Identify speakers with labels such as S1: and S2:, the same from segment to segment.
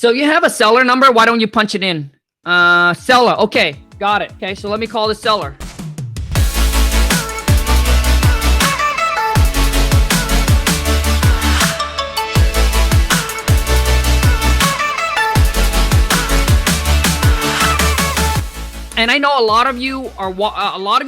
S1: So you have a seller number. Why don't you punch it in? Seller. Okay, got it. Okay, so let me call the seller. And I know a lot of you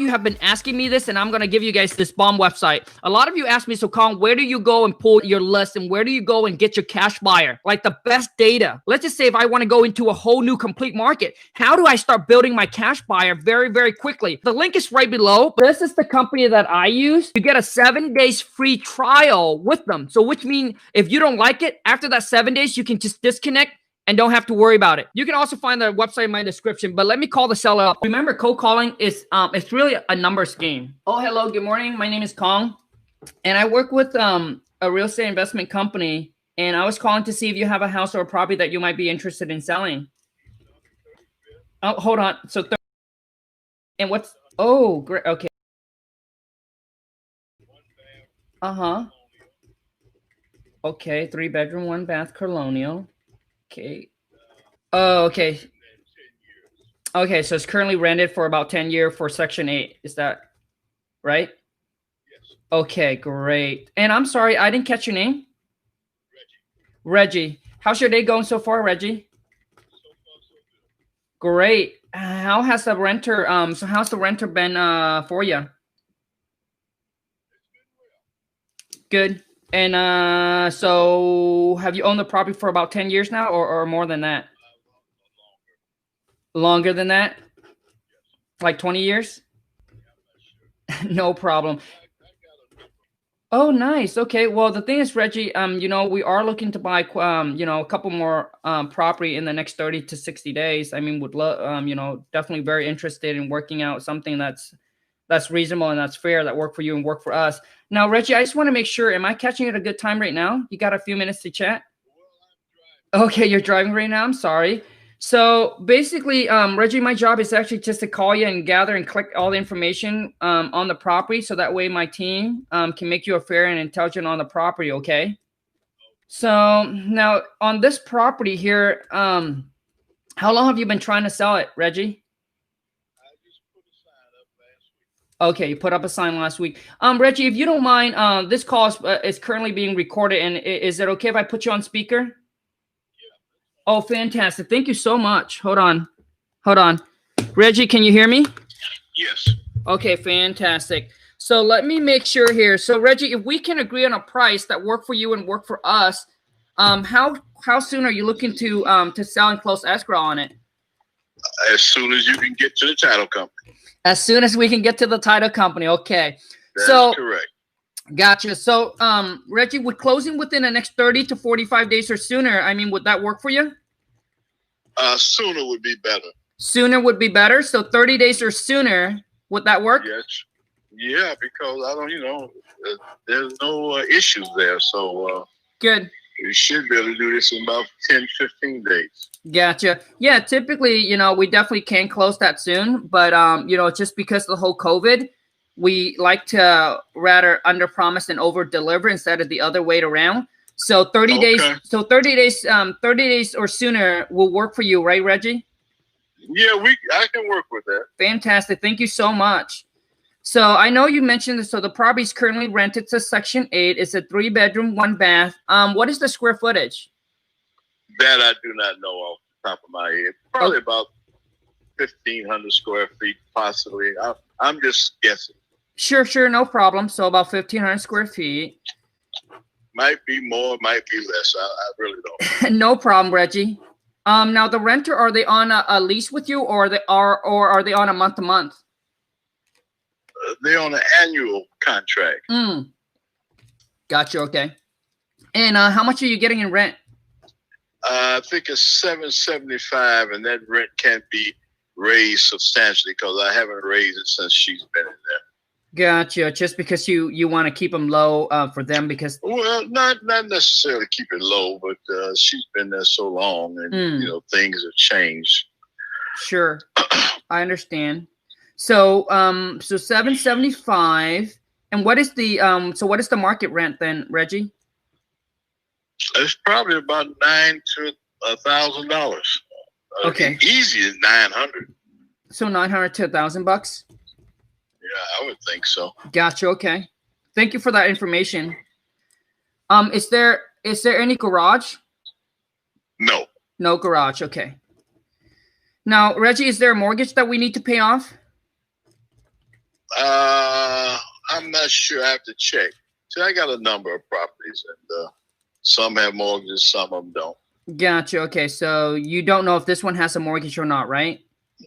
S1: have been asking me this, and I'm gonna give you guys this bomb website. A lot of you asked me, so Kong, where do you go and pull your list, and where do you go and get your cash buyer? Like the best data. Let's just say if I want to go into a whole new complete market, how do I start building my cash buyer very, very quickly? The link is right below. This is the company that I use. You get a 7 days free trial with them. So which means if you don't like it, after that 7 days, you can just disconnect and don't have to worry about it. You can also find the website in my description, but let me call the seller up. Remember, cold calling is it's really a numbers game. Oh, hello, good morning. My name is Kong, and I work with a real estate investment company, and I was calling to see if you have a house or a property that you might be interested in selling. Oh, hold on. So, and what's, oh, great, okay. Uh-huh. Okay, 3-bedroom, 1-bath, colonial. Okay. Oh, okay. Okay, so it's currently rented for about 10 years for Section 8. Is that right?
S2: Yes.
S1: Okay, great. And I'm sorry, I didn't catch your name. Reggie. How's your day going so far, Reggie?
S2: So far, so good.
S1: Great. How has the renter so how's the renter been for you? Good. And so have you owned the property for about 10 years now, or more than that? Longer than that? Like 20 years? No problem. Oh, nice. Okay. Well, the thing is, Reggie, you know, we are looking to buy, you know, a couple more property in the next 30 to 60 days. I mean, would love, you know, definitely very interested in working out something that's reasonable and that's fair, that work for you and work for us. Now, Reggie, I just want to make sure, am I catching it a good time right now? You got a few minutes to chat? Okay, you're driving right now. I'm sorry. So basically, Reggie, my job is actually just to call you and gather and collect all the information on the property, so that way my team can make you a fair and intelligent on the property. Okay. So now on this property here, how long have you been trying to sell it, Reggie?
S2: I just put a sign up last week.
S1: Okay, you put up a sign last week. Reggie, if you don't mind, this call is currently being recorded, and is it okay if I put you on speaker? Oh, fantastic. Thank you so much. Hold on. Reggie, can you hear me?
S2: Yes.
S1: Okay, fantastic. So let me make sure here. So Reggie, if we can agree on a price that work for you and work for us, how soon are you looking to sell and close escrow on it?
S2: As soon as you can get to the title company.
S1: As soon as we can get to the title company. Okay.
S2: That's correct.
S1: Gotcha. So, Reggie, would closing within the next 30 to 45 days or sooner, I mean, would that work for you?
S2: Sooner would be better.
S1: Sooner would be better. So 30 days or sooner, would that work?
S2: Yes. Yeah, because I don't, you know, there's no issues there. So
S1: good.
S2: You should be able to do this in about 10, 15 days.
S1: Gotcha. Yeah, typically, you know, we definitely can close that soon, but you know, just because of the whole COVID, we like to rather under promise and over deliver instead of the other way around. So 30 days. So 30 days or sooner will work for you, right, Reggie?
S2: Yeah, I can work with that.
S1: Fantastic. Thank you so much. So I know you mentioned this. So the property is currently rented to Section 8. It's a 3-bedroom, 1-bath. What is the square footage?
S2: That I do not know off the top of my head. Probably about 1,500 square feet, possibly. I'm just guessing.
S1: Sure, no problem. So about 1,500 square feet.
S2: Might be more, might be less. I really don't.
S1: No problem, Reggie. Now the renter, are they on a lease with you, or are they on a month to month?
S2: They're on an annual contract.
S1: Gotcha. Okay. And how much are you getting in rent?
S2: I think it's $775, and that rent can't be raised substantially because I haven't raised it since she's been in there.
S1: Gotcha. Just because you want to keep them low for them, because
S2: not necessarily keep it low, but she's been there so long, and you know, things have changed.
S1: Sure, I understand. So so $775, and what is the market rent then, Reggie?
S2: It's probably about $900 to $1,000.
S1: Okay.
S2: Easy is 900.
S1: So 900 to $1,000.
S2: Yeah, I would think so.
S1: Gotcha. Okay. Thank you for that information. Is there any garage?
S2: No.
S1: No garage. Okay. Now, Reggie, is there a mortgage that we need to pay off?
S2: I'm not sure. I have to check. See, I got a number of properties, and some have mortgages, some of them don't.
S1: Gotcha. Okay, so you don't know if this one has a mortgage or not, right?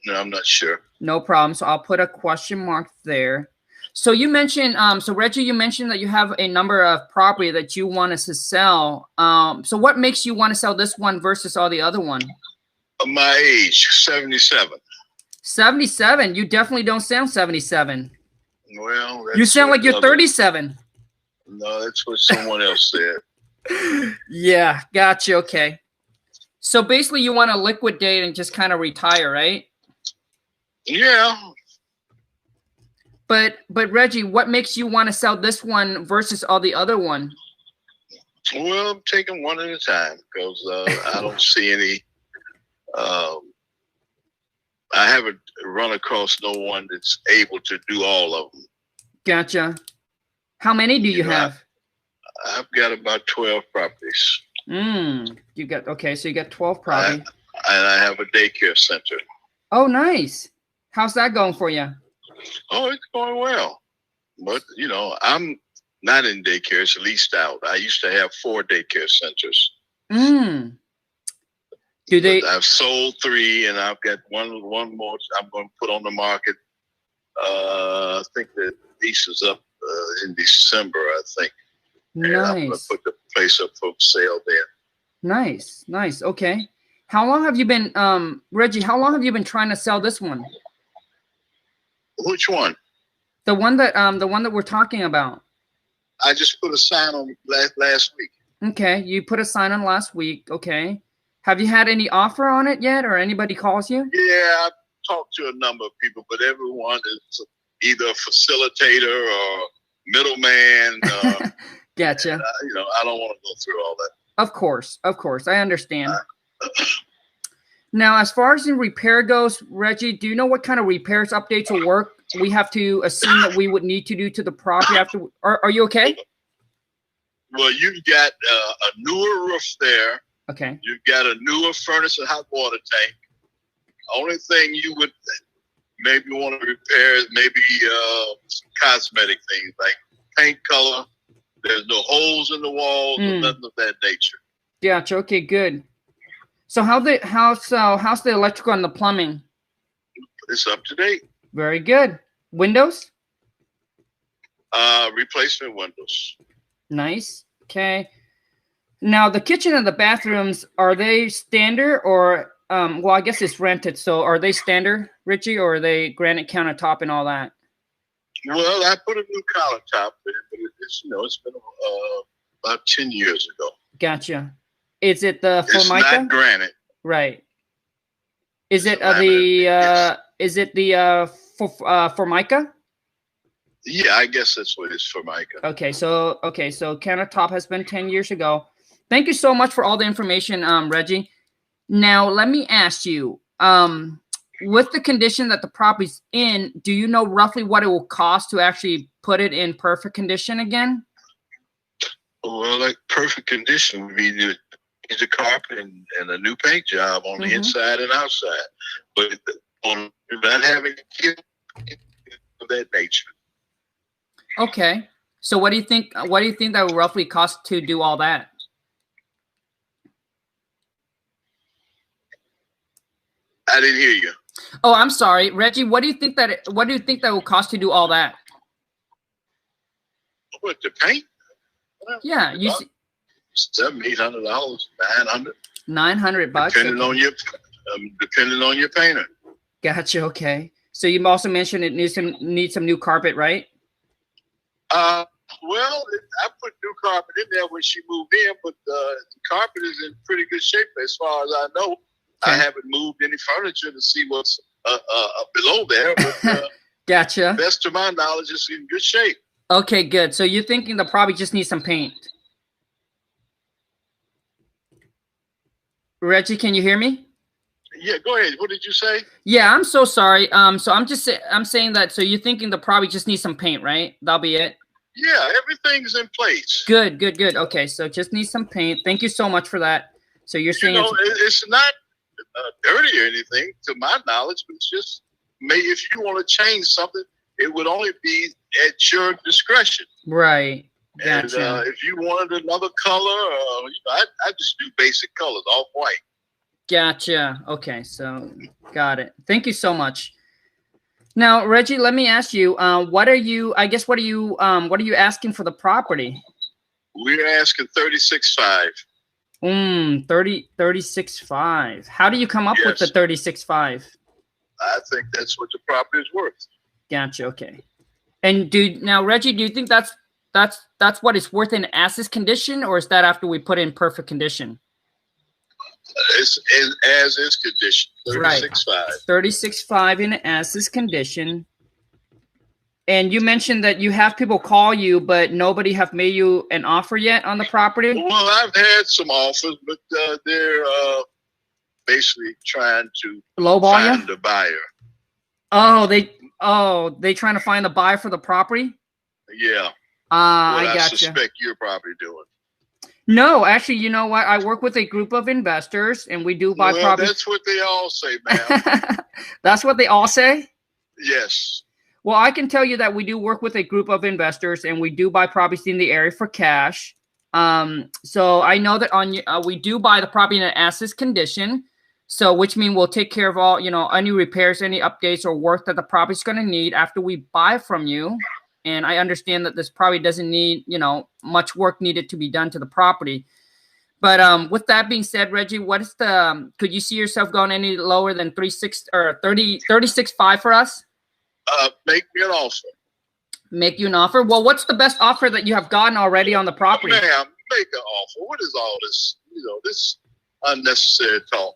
S2: No, I'm not sure.
S1: No problem. So I'll put a question mark there. So you mentioned, so Reggie, you mentioned that you have a number of property that you want us to sell. So what makes you want to sell this one versus all the other one?
S2: My age, 77.
S1: 77. You definitely don't sound 77.
S2: Well,
S1: you sound like you're 37.
S2: No, that's what someone else said.
S1: Yeah, gotcha. Okay. So basically you want to liquidate and just kind of retire, right?
S2: Yeah.
S1: But Reggie, what makes you want to sell this one versus all the other one?
S2: Well, I'm taking one at a time because I don't see any. I haven't run across no one that's able to do all of them.
S1: Gotcha. How many do you have?
S2: I've got about 12 properties.
S1: You got, okay, so you got 12 properties.
S2: And I have a daycare center.
S1: Oh, nice. How's that going for you?
S2: Oh, it's going well. But, you know, I'm not in daycare. It's leased out. I used to have 4 daycare centers.
S1: Do they?
S2: But I've sold 3, and I've got one more I'm going to put on the market. I think the lease is up in December, I think.
S1: Nice.
S2: And I'm going to put the place up for sale there.
S1: Nice. Okay. How long have you been, Reggie? How long have you been trying to sell this one?
S2: Which one?
S1: The one that we're talking about.
S2: I just put a sign on last week.
S1: Okay, you put a sign on last week. Okay. Have you had any offer on it yet, or anybody calls you?
S2: Yeah, I've talked to a number of people, but everyone is either a facilitator or middleman.
S1: Gotcha.
S2: And, you know, I don't want to go through all that.
S1: Of course, I understand. Now, as far as in repair goes, Reggie, do you know what kind of repairs, updates, or work we have to assume that we would need to do to the property after? Are you okay?
S2: Well, you've got a newer roof there.
S1: Okay.
S2: You've got a newer furnace and hot water tank. Only thing you would maybe want to repair is maybe some cosmetic things like paint color. There's no holes in the walls or nothing of that nature.
S1: Gotcha. Okay, good. So how's the electrical and the plumbing?
S2: It's up to date.
S1: Very good. Windows?
S2: Replacement windows.
S1: Nice. Okay. Now the kitchen and the bathrooms, are they standard or well, I guess it's rented, so are they standard, Richie, or are they granite countertop and all that?
S2: Well, I put a new countertop in, but it's been about 10 years ago.
S1: Gotcha. Is it the Formica?
S2: It's not granite.
S1: Right. Is it Formica?
S2: Yeah, I guess that's what it's Formica.
S1: Okay, so countertop has been 10 years ago. Thank you so much for all the information, Reggie. Now let me ask you, with the condition that the property's in, do you know roughly what it will cost to actually put it in perfect condition again?
S2: Well, like perfect condition would be the carpet and a new paint job on the inside and outside, but on not having of that nature.
S1: Okay, so what do you think? What do you think that would roughly cost to do all that?
S2: I didn't hear you.
S1: Oh, I'm sorry, Reggie. What do you think that will cost to do all that?
S2: What, the paint?
S1: Yeah, you
S2: $700-800, $900.
S1: $900,
S2: depending on your painter.
S1: Gotcha. Okay, so you also mentioned it needs some new carpet, right?
S2: Well, I put new carpet in there when she moved in, but the carpet is in pretty good shape as far as I know. Okay. I haven't moved any furniture to see what's below there, but
S1: gotcha.
S2: Best to my knowledge, it's in good shape.
S1: Okay, good. So you're thinking the probably just needs some paint. Reggie, can you hear me?
S2: Yeah, go ahead. What did you say?
S1: Yeah, I'm so sorry. So I'm saying that. So you're thinking the property just needs some paint, right? That'll be it.
S2: Yeah, everything's in place.
S1: Good, good, good. Okay, so just need some paint. Thank you so much for that. So you're saying
S2: It's not dirty or anything, to my knowledge, but it's just if you want to change something, it would only be at your discretion.
S1: Right. Gotcha.
S2: And if you wanted another color, I just do basic colors, off white.
S1: Gotcha. Okay, so got it. Thank you so much. Now, Reggie, let me ask you, what are you asking for the property?
S2: We're asking 36.5.
S1: 36.5. How do you come up with the 36.5?
S2: I think that's what the property is worth.
S1: Gotcha. Okay. And Reggie, do you think that's what it's worth in as-is condition, or is that after we put in perfect condition?
S2: It's as is condition. 36.5.
S1: Right. 36.5 in as-is condition. And you mentioned that you have people call you, but nobody have made you an offer yet on the property?
S2: Well, I've had some offers, but they're basically trying to find a buyer.
S1: Oh, they trying to find a buyer for the property?
S2: Yeah.
S1: I gotcha.
S2: suspect you're probably doing.
S1: No, actually, you know what? I work with a group of investors, and we do buy property.
S2: That's what they all say, man.
S1: That's what they all say?
S2: Yes.
S1: Well, I can tell you that we do work with a group of investors, and we do buy properties in the area for cash. So I know that we do buy the property in an as-is condition. So which means we'll take care of all, any repairs, any updates or work that the property's going to need after we buy from you. And I understand that this probably doesn't need, much work needed to be done to the property. But with that being said, Reggie, could you see yourself going any lower than 36.5 for us?
S2: Make me an offer.
S1: Make you an offer? Well, what's the best offer that you have gotten already on the property?
S2: Ma'am, make an offer. What is all this, this unnecessary talk?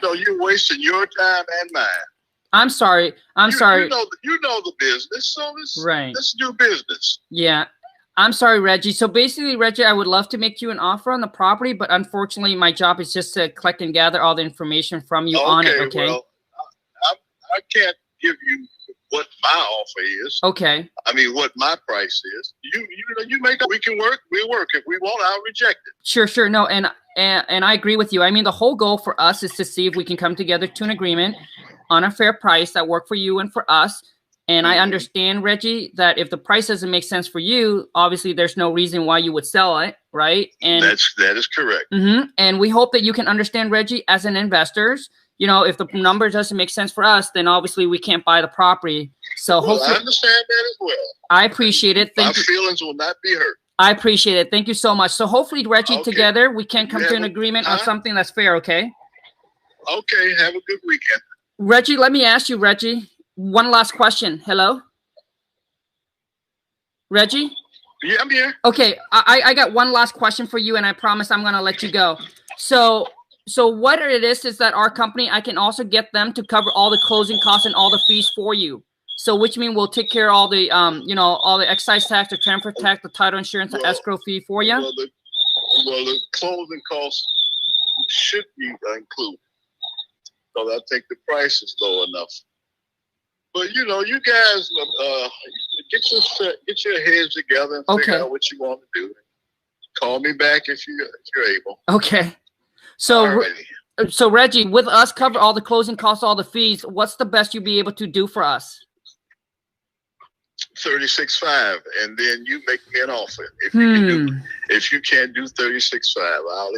S2: You're wasting your time and mine.
S1: I'm sorry. Sorry.
S2: You know the business, so let's do business.
S1: Yeah. I'm sorry, Reggie. So basically, Reggie, I would love to make you an offer on the property, but unfortunately, my job is just to collect and gather all the information from you on it, okay?
S2: Well, I can't give you what my offer is.
S1: Okay.
S2: I mean, what my price is. You make it. We can work. We work. If we won't, I'll reject it.
S1: Sure. No, and I agree with you. I mean, the whole goal for us is to see if we can come together to an agreement on a fair price that work for you and for us. And I understand, Reggie, that if the price doesn't make sense for you, obviously there's no reason why you would sell it, right? And
S2: that is correct.
S1: And we hope that you can understand, Reggie, as an investor. If the number doesn't make sense for us, then obviously we can't buy the property. So hopefully,
S2: I understand that as well.
S1: I appreciate it.
S2: My feelings will not be hurt.
S1: I appreciate it. Thank you so much. So hopefully, Reggie, together we can come to an agreement on something that's fair. Okay.
S2: Okay. Have a good weekend.
S1: Reggie, let me ask you, Reggie, one last question. Hello? Reggie?
S2: Yeah, I'm here.
S1: Okay, I got one last question for you, and I promise I'm going to let you go. So what it is that our company, I can also get them to cover all the closing costs and all the fees for you. So which means we'll take care of all the, all the excise tax, the transfer tax, the title insurance, the escrow fee for you.
S2: Well, the closing costs should be included. So I think the price is low enough. But you guys get your heads together and figure out what you want to do. Call me back if you're able.
S1: Okay. So Reggie, with us cover all the closing costs, all the fees, what's the best you'll be able to do for us?
S2: 36.5, and then you make me an offer. If you can't do 36.5, I'll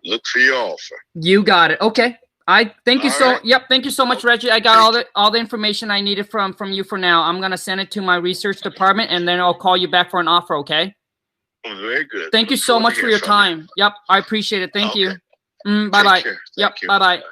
S2: look for your offer.
S1: You got it. Okay. I thank you thank you so much, Reggie. I got all the information I needed from you for now. I'm gonna send it to my research department, and then I'll call you back for an offer. Okay.
S2: Very good.
S1: Thank you so much for your time. Yep, I appreciate it. Thank you. Bye-bye. Yep, bye-bye.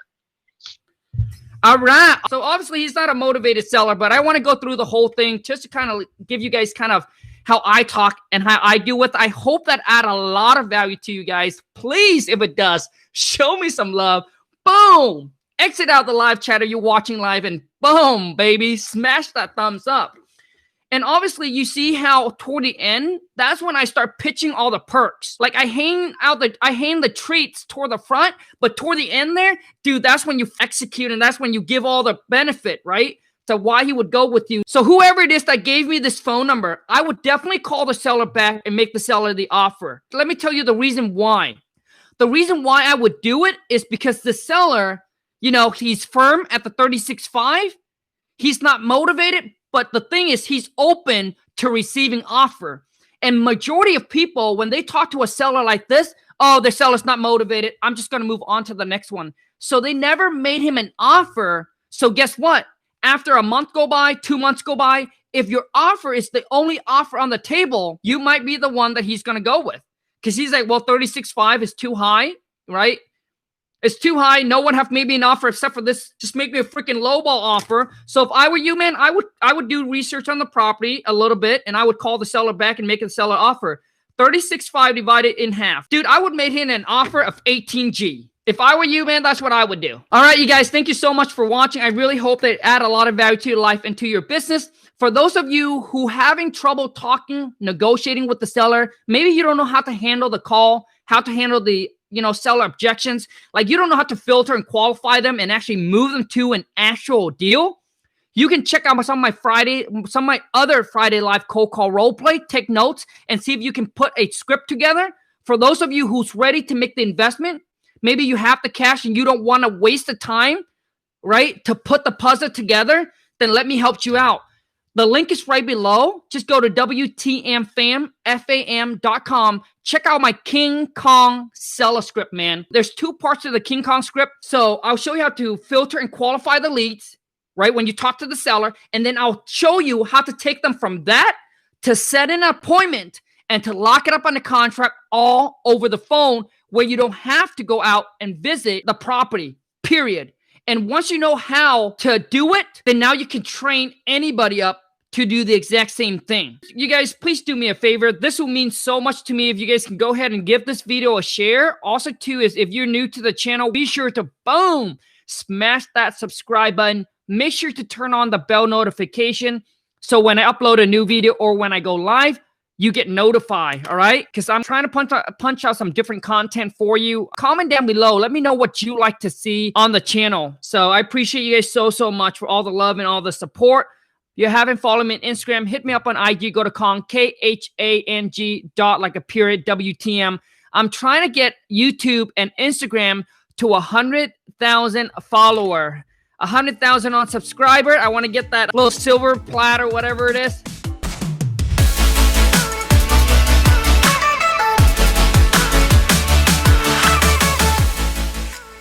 S1: All right. So obviously he's not a motivated seller, but I want to go through the whole thing just to kind of give you guys kind of how I talk and how I do it. I hope that add a lot of value to you guys. Please, if it does, show me some love. Boom. Exit out the live chat. You're watching live, and boom, baby, smash that thumbs up. And obviously, you see how toward the end, that's when I start pitching all the perks. Like I hang the treats toward the front, but toward the end there, dude, that's when you execute and that's when you give all the benefit, right? To why he would go with you. So whoever it is that gave me this phone number, I would definitely call the seller back and make the seller the offer. Let me tell you the reason why. The reason why I would do it is because the seller, you know, he's firm at the 36.5. He's not motivated. But the thing is, he's open to receiving offer. And majority of people, when they talk to a seller like this, oh, the seller's not motivated. I'm just going to move on to the next one. So they never made him an offer. So guess what? After a month go by, 2 months go by, if your offer is the only offer on the table, you might be the one that he's going to go with. Because he's like, well, 36.5 is too high, right? It's too high. No one have made me an offer except for this. Just make me a freaking lowball offer. So if I were you, man, I would do research on the property a little bit, and I would call the seller back and make the seller offer. 36.5 divided in half. Dude, I would make him an offer of 18G. If I were you, man, that's what I would do. All right, you guys, thank you so much for watching. I really hope that it add a lot of value to your life and to your business. For those of you who having trouble talking, negotiating with the seller, maybe you don't know how to handle the call, how to handle the seller objections. Like you don't know how to filter and qualify them and actually move them to an actual deal. You can check out some of my other Friday Live cold call role play, take notes and see if you can put a script together. For those of you who's ready to make the investment, maybe you have the cash and you don't want to waste the time, right, to put the puzzle together, then let me help you out. The link is right below. Just go to WTMFAM.com. Check out my King Kong seller script, man. There's 2 parts to the King Kong script. So I'll show you how to filter and qualify the leads, right, when you talk to the seller. And then I'll show you how to take them from that to set an appointment and to lock it up on the contract all over the phone where you don't have to go out and visit the property, period. And once you know how to do it, then now you can train anybody up to do the exact same thing. You guys, please do me a favor. This will mean so much to me if you guys can go ahead and give this video a share. Also, too, is if you're new to the channel, be sure to, boom, smash that subscribe button. Make sure to turn on the bell notification so when I upload a new video or when I go live, you get notified, all right? Because I'm trying to punch out some different content for you. Comment down below. Let me know what you like to see on the channel. So I appreciate you guys so much for all the love and all the support. If you haven't followed me on Instagram, hit me up on IG. Go to Khang, KHANG, WTM. I'm trying to get YouTube and Instagram to 100,000 follower. 100,000 on subscriber. I want to get that little silver platter, whatever it is.